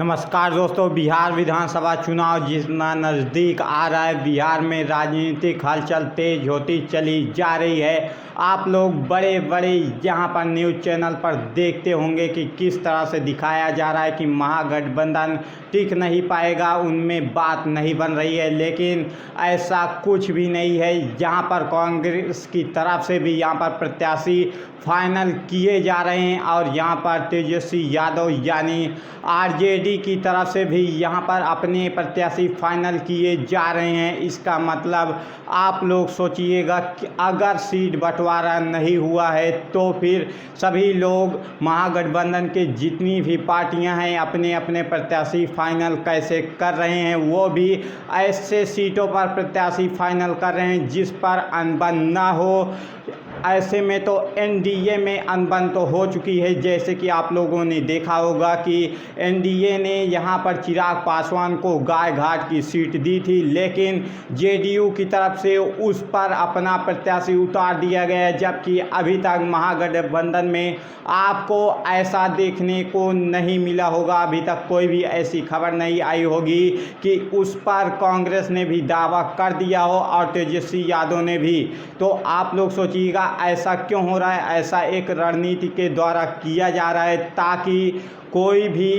नमस्कार दोस्तों, बिहार विधानसभा चुनाव जितना नज़दीक आ रहा है, बिहार में राजनीतिक हलचल तेज होती चली जा रही है। आप लोग बड़े बड़े यहाँ पर न्यूज़ चैनल पर देखते होंगे कि किस तरह से दिखाया जा रहा है कि महागठबंधन टिक नहीं पाएगा, उनमें बात नहीं बन रही है। लेकिन ऐसा कुछ भी नहीं है। यहाँ पर कांग्रेस की तरफ से भी यहाँ पर प्रत्याशी फाइनल किए जा रहे हैं और यहाँ पर तेजस्वी यादव यानी आरजेडी की तरफ से भी यहाँ पर अपने प्रत्याशी फाइनल किए जा रहे हैं। इसका मतलब आप लोग सोचिएगा कि अगर सीट बंटवारा नहीं हुआ है तो फिर सभी लोग महागठबंधन के जितनी भी पार्टियां हैं अपने अपने प्रत्याशी फाइनल कैसे कर रहे हैं। वो भी ऐसे सीटों पर प्रत्याशी फाइनल कर रहे हैं जिस पर अनबन ना हो। ऐसे में तो एनडीए में अनबन तो हो चुकी है, जैसे कि आप लोगों ने देखा होगा कि एनडीए ने यहाँ पर चिराग पासवान को गाय घाट की सीट दी थी, लेकिन जेडीयू की तरफ से उस पर अपना प्रत्याशी उतार दिया गया। जबकि अभी तक महागठबंधन में आपको ऐसा देखने को नहीं मिला होगा, अभी तक कोई भी ऐसी खबर नहीं आई होगी कि उस पर कांग्रेस ने भी दावा कर दिया हो और तेजस्वी यादव ने भी। तो आप लोग सोचिएगा ऐसा क्यों हो रहा है। ऐसा एक रणनीति के द्वारा किया जा रहा है ताकि कोई भी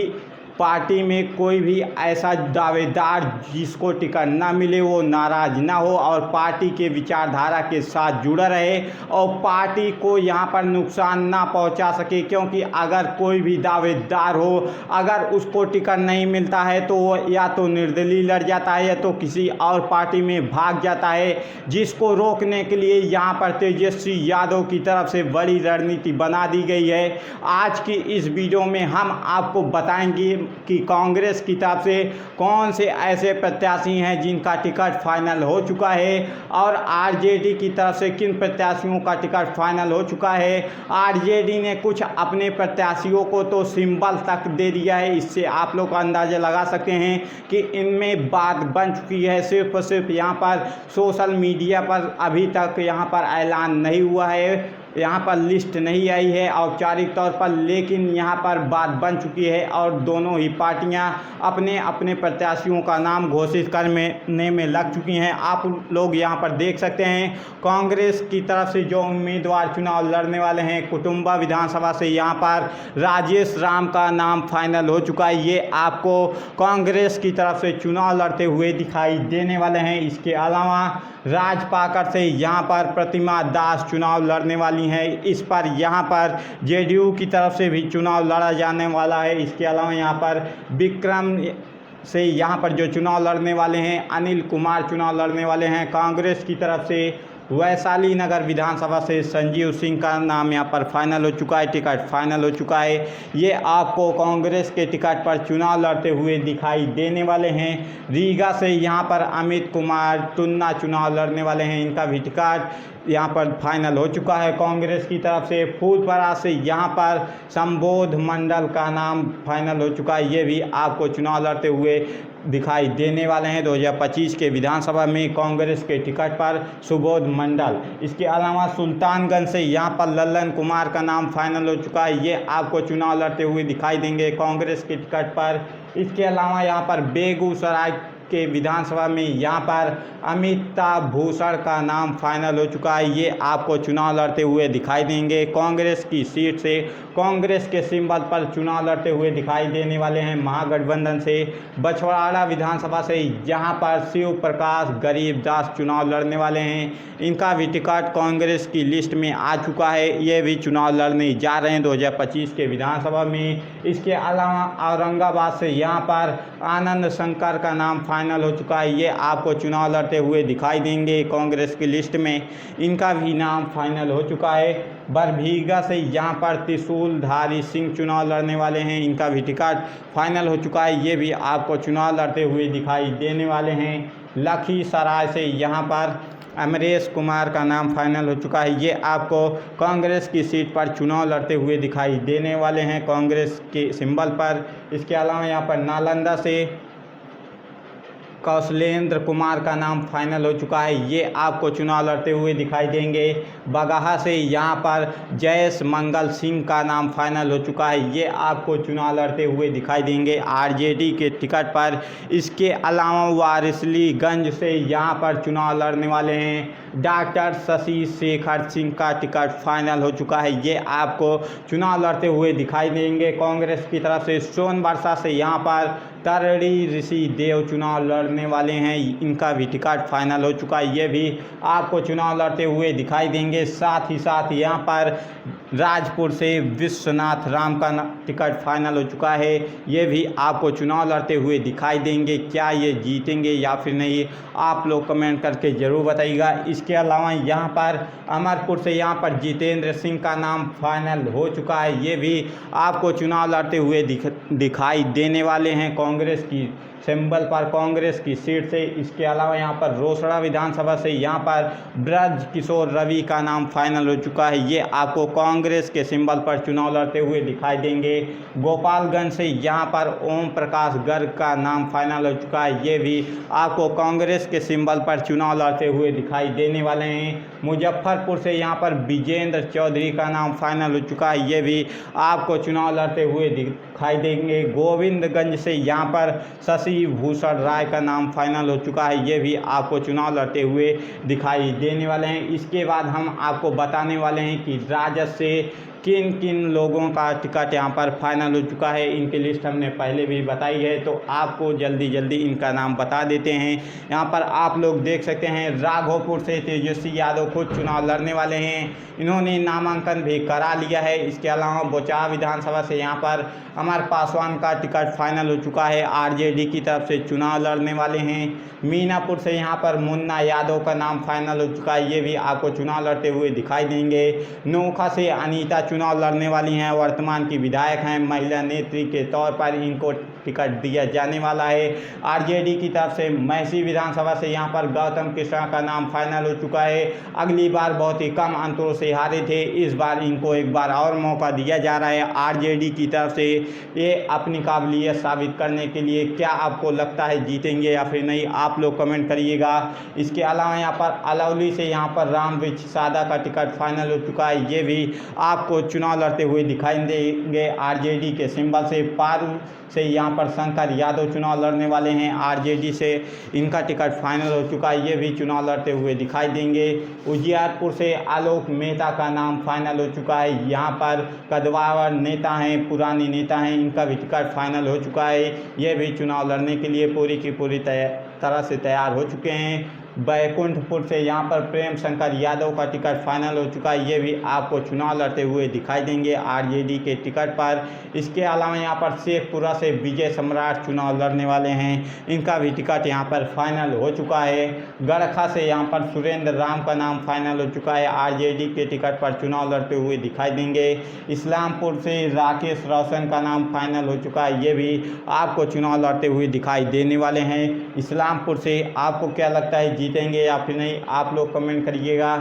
पार्टी में कोई भी ऐसा दावेदार जिसको टिकट ना मिले वो नाराज़ ना हो और पार्टी के विचारधारा के साथ जुड़ा रहे और पार्टी को यहाँ पर नुकसान ना पहुँचा सके। क्योंकि अगर कोई भी दावेदार हो, अगर उसको टिकट नहीं मिलता है तो वो या तो निर्दलीय लड़ जाता है या तो किसी और पार्टी में भाग जाता है, जिसको रोकने के लिए यहाँ पर तेजस्वी यादव की तरफ से बड़ी रणनीति बना दी गई है। आज की इस वीडियो में हम आपको बताएंगे कि कांग्रेस की तरफ से कौन से ऐसे प्रत्याशी हैं जिनका टिकट फाइनल हो चुका है और आरजेडी की तरफ से किन प्रत्याशियों का टिकट फाइनल हो चुका है। आरजेडी ने कुछ अपने प्रत्याशियों को तो सिंबल तक दे दिया है। इससे आप लोग अंदाज़ा लगा सकते हैं कि इनमें बात बन चुकी है। सिर्फ और सिर्फ यहाँ पर सोशल मीडिया पर अभी तक यहाँ पर ऐलान नहीं हुआ है, यहाँ पर लिस्ट नहीं आई है औपचारिक तौर पर, लेकिन यहाँ पर बात बन चुकी है और दोनों ही पार्टियाँ अपने अपने प्रत्याशियों का नाम घोषित करने में लग चुकी हैं। आप लोग यहाँ पर देख सकते हैं कांग्रेस की तरफ से जो उम्मीदवार चुनाव लड़ने वाले हैं, कुटुंबा विधानसभा से यहाँ पर राजेश राम का नाम फाइनल हो चुका है। ये आपको कांग्रेस की तरफ से चुनाव लड़ते हुए दिखाई देने वाले हैं। इसके अलावा राजपाकर से यहाँ पर प्रतिमा दास चुनाव लड़ने वाली हैं। इस पर यहाँ पर जेडीयू की तरफ से भी चुनाव लड़ा जाने वाला है। इसके अलावा यहाँ पर विक्रम से यहाँ पर जो चुनाव लड़ने वाले हैं, अनिल कुमार चुनाव लड़ने वाले हैं। कांग्रेस की तरफ से वैशाली नगर विधानसभा से संजीव सिंह का नाम यहाँ पर फाइनल हो चुका है, टिकट फाइनल हो चुका है। ये आपको कांग्रेस के टिकट पर चुनाव लड़ते हुए दिखाई देने वाले हैं। रीगा से यहाँ पर अमित कुमार टुन्ना चुनाव लड़ने वाले हैं, इनका भी टिकट यहाँ पर फाइनल हो चुका है कांग्रेस की तरफ से। फूलपरा से यहाँ पर संबोध मंडल का नाम फाइनल हो चुका है, ये भी आपको चुनाव लड़ते हुए दिखाई देने वाले हैं 2025 के विधानसभा में कांग्रेस के टिकट पर सुबोध मंडल। इसके अलावा सुल्तानगंज से यहाँ पर लल्लन कुमार का नाम फाइनल हो चुका है, ये आपको चुनाव लड़ते हुए दिखाई देंगे कांग्रेस के टिकट पर। इसके अलावा यहाँ पर बेगूसराय के विधानसभा में यहाँ पर अमिताभ भूषण का नाम फाइनल हो चुका है, ये आपको चुनाव लड़ते हुए दिखाई देंगे कांग्रेस की सीट से। कांग्रेस के सिंबल पर चुनाव लड़ते हुए दिखाई देने वाले हैं महागठबंधन से। बछवाड़ा विधानसभा से यहाँ पर शिव प्रकाश गरीबदास चुनाव लड़ने वाले हैं, इनका भी टिकट कांग्रेस की लिस्ट में आ चुका है, ये भी चुनाव लड़ने जा रहे हैं 2025 के विधानसभा में। इसके अलावा औरंगाबाद से यहाँ पर आनंद शंकर का नाम फाइनल हो चुका है, ये आपको चुनाव लड़ते हुए दिखाई देंगे कांग्रेस की लिस्ट में, इनका भी नाम फाइनल हो चुका है। बरभीगा से यहाँ पर त्रिशूलधारी सिंह चुनाव लड़ने वाले हैं, इनका भी टिकट फाइनल हो चुका है, ये भी आपको चुनाव लड़ते हुए दिखाई देने वाले हैं। लखीसराय से यहाँ पर अमरेश कुमार का नाम फाइनल हो चुका है, ये आपको कांग्रेस की सीट पर चुनाव लड़ते हुए दिखाई देने वाले हैं कांग्रेस के सिंबल पर। इसके अलावा यहाँ पर नालंदा से कौशलेंद्र कुमार का नाम फाइनल हो चुका है, ये आपको चुनाव लड़ते हुए दिखाई देंगे। बगहा से यहाँ पर जयेश मंगल सिंह का नाम फाइनल हो चुका है, ये आपको चुनाव लड़ते हुए दिखाई देंगे आरजेडी के टिकट पर। इसके अलावा वारिसलीगंज से यहाँ पर चुनाव लड़ने वाले हैं डॉक्टर शशि शेखर सिंह का टिकट फाइनल हो चुका है, ये आपको चुनाव लड़ते हुए दिखाई देंगे कांग्रेस की तरफ से। सोनबरसा से यहाँ पर तरड़ी ऋषि देव चुनाव लड़ने वाले हैं, इनका भी टिकट फाइनल हो चुका है, ये भी आपको चुनाव लड़ते हुए दिखाई देंगे। साथ ही साथ यहाँ पर राजपुर से विश्वनाथ राम का टिकट फाइनल हो चुका है, ये भी आपको चुनाव लड़ते हुए दिखाई देंगे। क्या ये जीतेंगे या फिर नहीं, आप लोग कमेंट करके ज़रूर बताइएगा। इसके अलावा यहाँ पर अमरपुर से यहाँ पर जितेंद्र सिंह का नाम फाइनल हो चुका है, ये भी आपको चुनाव लड़ते हुए दिखाई देने वाले हैं कांग्रेस की सिंबल पर, कांग्रेस की सीट से। इसके अलावा यहाँ पर रोसड़ा विधानसभा से यहाँ पर ब्रज किशोर रवि का नाम फाइनल हो चुका है, ये आपको कांग्रेस के सिंबल पर चुनाव लड़ते हुए दिखाई देंगे। गोपालगंज से यहाँ पर ओम प्रकाश गर्ग का नाम फाइनल हो चुका है, ये भी आपको कांग्रेस के सिंबल पर चुनाव लड़ते हुए दिखाई देने वाले हैं। मुजफ्फरपुर से यहाँ पर विजेंद्र चौधरी का नाम फाइनल हो चुका है, ये भी आपको चुनाव लड़ते हुए दिखाई देंगे। गोविंदगंज से यहाँ पर शशि भूषण राय का नाम फाइनल हो चुका है, ये भी आपको चुनाव लड़ते हुए दिखाई देने वाले हैं। इसके बाद हम आपको बताने वाले हैं कि राजद से किन किन लोगों का टिकट यहाँ पर फाइनल हो चुका है, इनकी लिस्ट हमने पहले भी बताई है, तो आपको जल्दी जल्दी इनका नाम बता देते हैं। यहाँ पर आप लोग देख सकते हैं राघोपुर से तेजस्वी यादव खुद चुनाव लड़ने वाले हैं, इन्होंने नामांकन भी करा लिया है। इसके अलावा बोचाहा विधानसभा से यहाँ पर अमर पासवान का टिकट फाइनल हो चुका है, आरजेडी की तरफ से चुनाव लड़ने वाले हैं। मीनापुर से यहाँ पर मुन्ना यादव का नाम फाइनल हो चुका है, ये भी आपको चुनाव लड़ते हुए दिखाई देंगे। नोखा से अनीता चुनाव लड़ने वाली हैं, वर्तमान की विधायक हैं, महिला नेत्री के तौर पर इनको टिकट दिया जाने वाला है आरजेडी की तरफ से। मैसी विधानसभा से यहाँ पर गौतम कृष्णा का नाम फाइनल हो चुका है, अगली बार बहुत ही कम अंतरों से हारे थे, इस बार इनको एक बार और मौका दिया जा रहा है आरजेडी की तरफ से, ये अपनी काबिलियत साबित करने के लिए। क्या आपको लगता है जीतेंगे या फिर नहीं, आप लोग कमेंट करिएगा। इसके अलावा यहाँ पर अलौली से यहाँ पर रामवृक्ष सादा का टिकट फाइनल हो चुका है, ये भी आपको चुनाव लड़ते हुए दिखाई देंगे आरजेडी के सिंबल से। पारू से यहाँ पर शंकर यादव चुनाव लड़ने वाले हैं आरजेडी से, इनका टिकट फाइनल हो चुका है, ये भी चुनाव लड़ते हुए दिखाई देंगे। उजियारपुर से आलोक मेहता का नाम फाइनल हो चुका है, यहाँ पर कदवावर नेता हैं, पुरानी नेता हैं, इनका भी टिकट फाइनल हो चुका है, ये भी चुनाव लड़ने के लिए पूरी की पूरी तरह से तैयार हो चुके हैं। बैकुंठपुर से यहाँ पर प्रेम शंकर यादव का टिकट फाइनल हो चुका है, ये भी आपको चुनाव लड़ते हुए दिखाई देंगे आरजेडी के टिकट पर। इसके अलावा यहाँ पर शेखपुरा से विजय सम्राट चुनाव लड़ने वाले हैं, इनका भी टिकट यहाँ पर फाइनल हो चुका है। गड़खा से यहाँ पर सुरेंद्र राम का नाम फाइनल हो चुका है, आरजेडी के टिकट पर चुनाव लड़ते हुए दिखाई देंगे। इस्लामपुर से राकेश रोशन का नाम फाइनल हो चुका है, ये भी आपको चुनाव लड़ते हुए दिखाई देने वाले हैं। इस्लामपुर से आपको क्या लगता है जीतेंगे या फिर नहीं, आप लोग कमेंट करिएगा।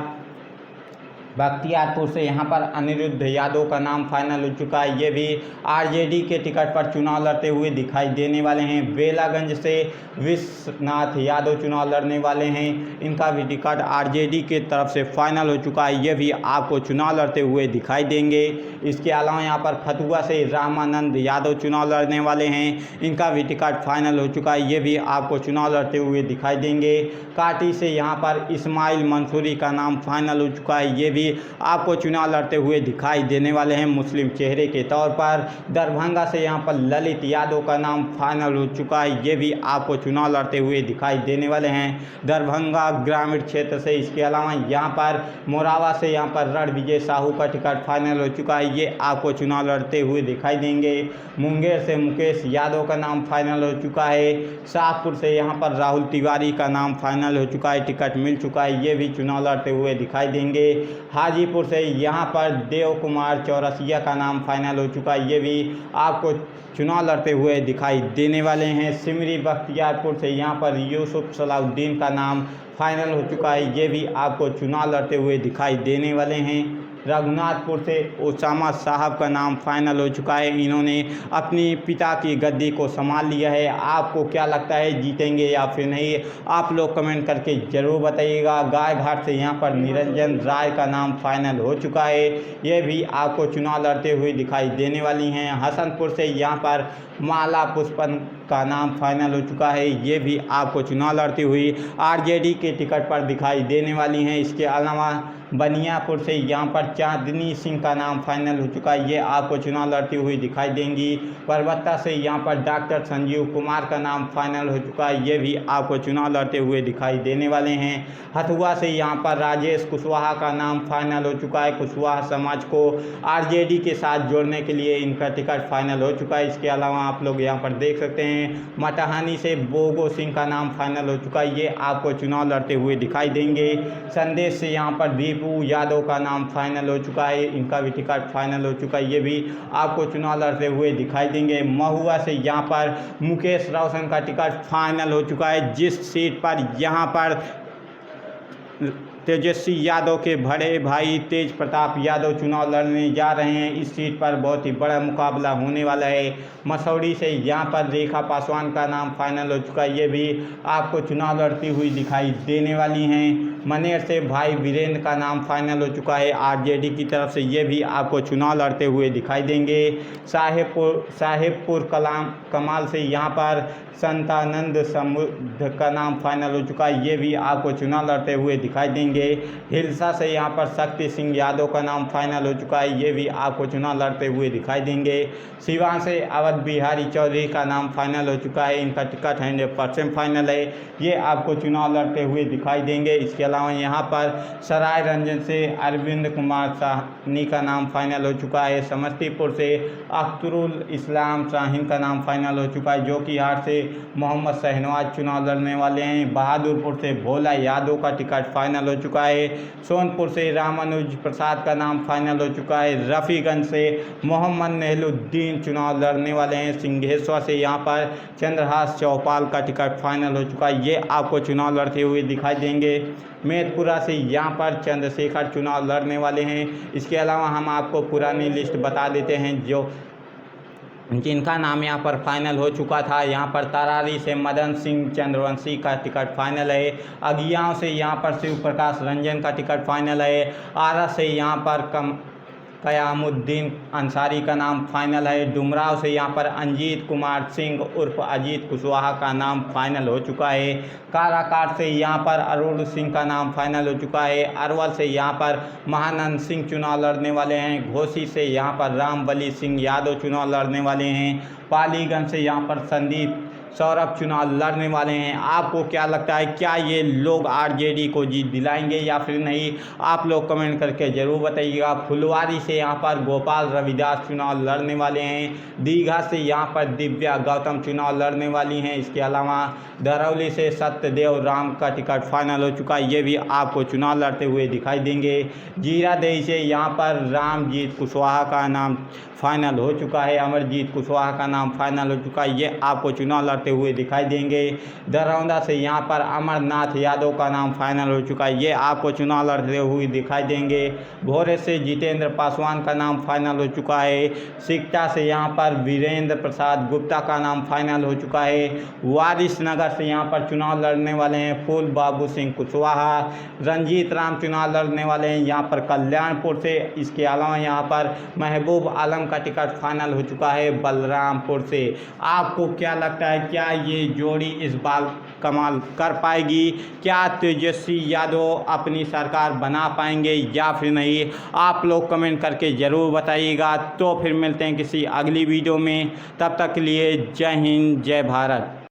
बख्तियारपुर से यहाँ पर अनिरुद्ध यादव का नाम फाइनल हो चुका है, ये भी आरजेडी के टिकट पर चुनाव लड़ते हुए दिखाई देने वाले हैं। बेलागंज से विश्वनाथ यादव चुनाव लड़ने वाले हैं, इनका भी टिकट आरजेडी के तरफ से फाइनल हो चुका है, ये भी आपको चुनाव लड़ते हुए दिखाई देंगे। इसके अलावा यहाँ पर फतुआ से रामानंद यादव चुनाव लड़ने वाले हैं, इनका भी टिकट फाइनल हो चुका है, ये भी आपको चुनाव लड़ते हुए दिखाई देंगे। काटी से यहाँ पर इस्माइल मंसूरी का नाम फाइनल हो चुका है, ये भी आपको चुनाव लड़ते हुए दिखाई देने वाले हैं मुस्लिम चेहरे के तौर पर। दरभंगा से यहाँ पर ललित यादव का नाम फाइनल हो चुका है, ये भी आपको चुनाव लड़ते हुए दिखाई देने वाले हैं दरभंगा ग्रामीण क्षेत्र से। इसके अलावा यहाँ पर मोरावा से यहाँ पर रणविजय साहू का टिकट फाइनल हो चुका है, ये आपको चुनाव लड़ते हुए दिखाई देंगे। मुंगेर से मुकेश यादव का नाम फाइनल हो चुका है। शाहपुर से यहाँ पर राहुल तिवारी का नाम फाइनल हो चुका है, टिकट मिल चुका है, ये भी चुनाव लड़ते हुए दिखाई देंगे। हाजीपुर से यहाँ पर देव कुमार चौरसिया का नाम फाइनल हो चुका है, ये भी आपको चुनाव लड़ते हुए दिखाई देने वाले हैं। सिमरी बख्तियारपुर से यहाँ पर यूसुफ सलाउद्दीन का नाम फाइनल हो चुका है, ये भी आपको चुनाव लड़ते हुए दिखाई देने वाले हैं। रघुनाथपुर से उसामा साहब का नाम फाइनल हो चुका है। इन्होंने अपनी पिता की गद्दी को संभाल लिया है। आपको क्या लगता है, जीतेंगे या फिर नहीं? आप लोग कमेंट करके ज़रूर बताइएगा। गायघाट से यहाँ पर निरंजन राय का नाम फाइनल हो चुका है। ये भी आपको चुनाव लड़ते हुए दिखाई देने वाली हैं। हसनपुर से यहाँ पर माला पुष्पन का नाम फाइनल हो चुका है। ये भी आपको चुनाव लड़ती हुई आरजेडी के टिकट पर दिखाई देने वाली हैं। इसके अलावा बनियापुर से यहाँ पर चांदनी सिंह का नाम फाइनल हो चुका है। ये आपको चुनाव लड़ती हुई दिखाई देंगी। परबत्ता से यहाँ पर डॉक्टर संजीव कुमार का नाम फाइनल हो चुका है। ये भी आपको चुनाव लड़ते हुए दिखाई देने वाले हैं। हथुआ से यहाँ पर राजेश कुशवाहा का नाम फाइनल हो चुका है। कुशवाहा समाज को आरजेडी के साथ जोड़ने के लिए इनका टिकट फाइनल हो चुका है। इसके अलावा आप लोग यहाँ पर देख सकते हैं मटहानी से बोगो सिंह का नाम फाइनल हो चुका है। ये आपको चुनाव लड़ते हुए दिखाई देंगे। संदेश से यहाँ पर दीपू यादव का नाम फाइनल हो चुका है। इनका भी टिकट फाइनल हो चुका है। ये भी आपको चुनाव लड़ते हुए दिखाई देंगे। महुआ से यहाँ पर मुकेश रोशन का टिकट फाइनल हो चुका है। जिस सीट पर यहाँ पर तेजस्वी यादव के बड़े भाई तेज प्रताप यादव चुनाव लड़ने जा रहे हैं, इस सीट पर बहुत ही बड़ा मुकाबला होने वाला है। मसौड़ी से यहाँ पर रेखा पासवान का नाम फाइनल हो चुका है। ये भी आपको चुनाव लड़ती हुई दिखाई देने वाली हैं। मनेर से भाई वीरेंद्र का नाम फाइनल हो चुका है आरजेडी की तरफ से। ये भी आपको चुनाव लड़ते हुए दिखाई देंगे। साहेबपुर कमाल से यहाँ पर संतानंद समुद्र का नाम फाइनल हो चुका है। ये भी आपको चुनाव लड़ते हुए दिखाई देंगे। हिलसा से यहाँ पर शक्ति सिंह यादव का नाम फाइनल हो चुका है। ये भी आपको चुनाव लड़ते हुए दिखाई देंगे। सिवान से अवध बिहारी चौधरी का नाम फाइनल हो चुका है। इनका टिकट 100% फाइनल है। ये आपको चुनाव लड़ते हुए दिखाई देंगे। इसके अलावा यहाँ पर सराय रंजन से अरविंद कुमार साहनी का नाम फाइनल हो चुका है। समस्तीपुर से अख्तरुल इस्लाम शाहीन का नाम फाइनल हो चुका है। जोकीहाट से मोहम्मद शहनवाज चुनाव लड़ने वाले हैं। बहादुरपुर से भोला यादव का टिकट फाइनल हो चुका है। सोनपुर से रामानुज प्रसाद का नाम फाइनल हो चुका है। रफ़ीगंज से मोहम्मद नेहलुद्दीन चुनाव लड़ने वाले हैं। सिंघेश्वर से यहाँ पर चंद्रहास चौपाल का टिकट फाइनल हो चुका है। ये आपको चुनाव लड़ते हुए दिखाई देंगे। मेदपुरा से यहाँ पर चंद्रशेखर चुनाव लड़ने वाले हैं। इसके अलावा हम आपको पुरानी लिस्ट बता देते हैं जो जिनका नाम यहाँ पर फाइनल हो चुका था। यहाँ पर तरारी से मदन सिंह चंद्रवंशी का टिकट फाइनल है। अगियाँव से यहाँ पर शिव प्रकाश रंजन का टिकट फाइनल है। आरा से यहाँ पर कयामुद्दीन अंसारी का नाम फाइनल है। डुमराव से यहाँ पर अंजीत कुमार सिंह उर्फ अजीत कुशवाहा का नाम फाइनल हो चुका है। काराकाट से यहाँ पर अरुण सिंह का नाम फाइनल हो चुका है। अरवल से यहाँ पर महानंद सिंह चुनाव लड़ने वाले हैं। घोसी से यहाँ पर रामबली सिंह यादव चुनाव लड़ने वाले हैं। पालीगंज से यहाँ पर संदीप सौरभ चुनाव लड़ने वाले हैं। आपको क्या लगता है, क्या ये लोग आरजेडी को जीत दिलाएंगे या फिर नहीं? आप लोग कमेंट करके ज़रूर बताइएगा। फुलवारी से यहाँ पर गोपाल रविदास चुनाव लड़ने वाले हैं। दीघा से यहाँ पर दिव्या गौतम चुनाव लड़ने वाली हैं। इसके अलावा धरौली से सत्यदेव राम का टिकट फाइनल हो चुका है। ये भी आपको चुनाव लड़ते हुए दिखाई देंगे। जीरादेई से यहाँ पर रामजीत कुशवाहा का नाम फाइनल हो चुका है। अमरजीत कुशवाहा का नाम फाइनल हो चुका है। ये आपको चुनाव लड़ते हुए दिखाई देंगे। दरौंदा से यहाँ पर अमरनाथ यादव का नाम फाइनल हो चुका है। ये आपको चुनाव लड़ते हुए दिखाई देंगे। भोरे से जितेंद्र पासवान का नाम फाइनल हो चुका है। सिकटा से यहाँ पर वीरेंद्र प्रसाद गुप्ता का नाम फाइनल हो चुका है। वारिसनगर से यहाँ पर चुनाव लड़ने वाले हैं फूल बाबू सिंह कुशवाहा। रंजीत राम चुनाव लड़ने वाले हैं यहाँ पर कल्याणपुर से। इसके अलावा यहाँ पर महबूब आलम का टिकट फाइनल हो चुका है बलरामपुर से। आपको क्या लगता है, क्या ये जोड़ी इस बार कमाल कर पाएगी? क्या तेजस्वी यादव अपनी सरकार बना पाएंगे या फिर नहीं? आप लोग कमेंट करके ज़रूर बताइएगा। तो फिर मिलते हैं किसी अगली वीडियो में। तब तक के लिए जय हिंद, जय भारत।